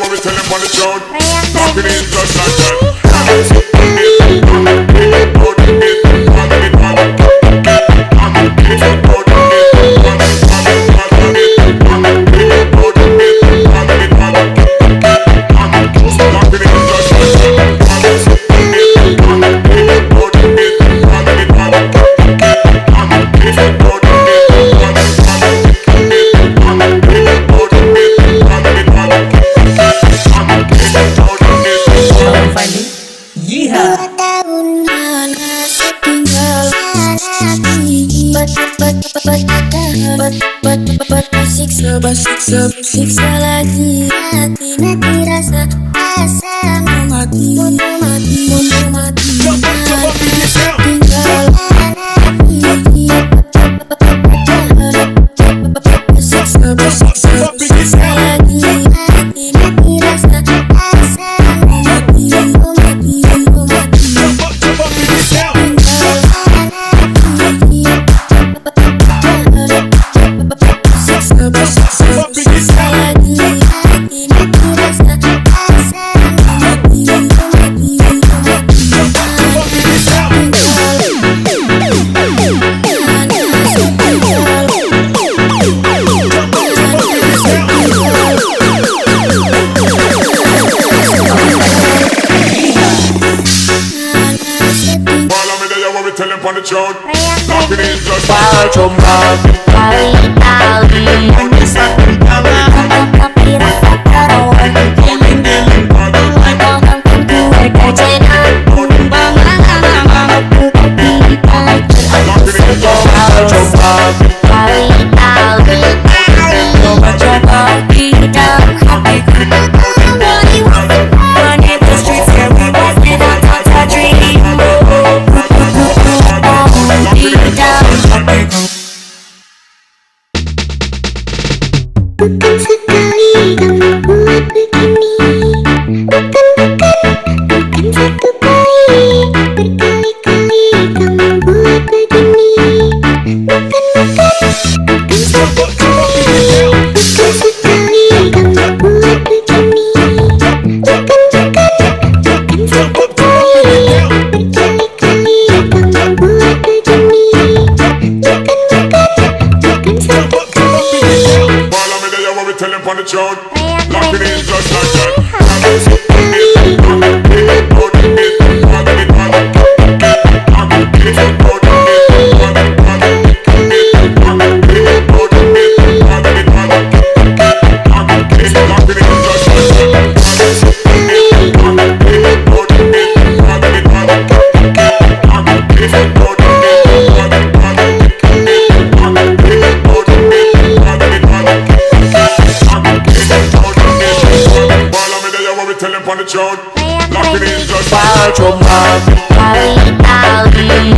what we tell them on the tune. Lock it in just like that. Siksa lagi hati, nanti rasa mau mati, siksa lagi hati, nanti rasa mau mati. Tell them on the tune. Lock it in just Walau cuma berkali-kali tapi rasa terowong giling-giling bahkan gue kecenaku aku tidak terasa. Walau cuma berkali-kali coba-coba tidak hatiku. Running the streets where we was without touch a dream. Bukan sekali kamu buat begini, bukan satu kali, berkali-kali kamu buat begini, bukan satu kali, bukan sekali kamu buat begini, bukan satu kali, berkali-kali kamu buat begini, bukan satu kali. tell them on the tune. Lock it in just like that. Tell them on the tune. Lock it in just like that. Walau cuma berkali-kali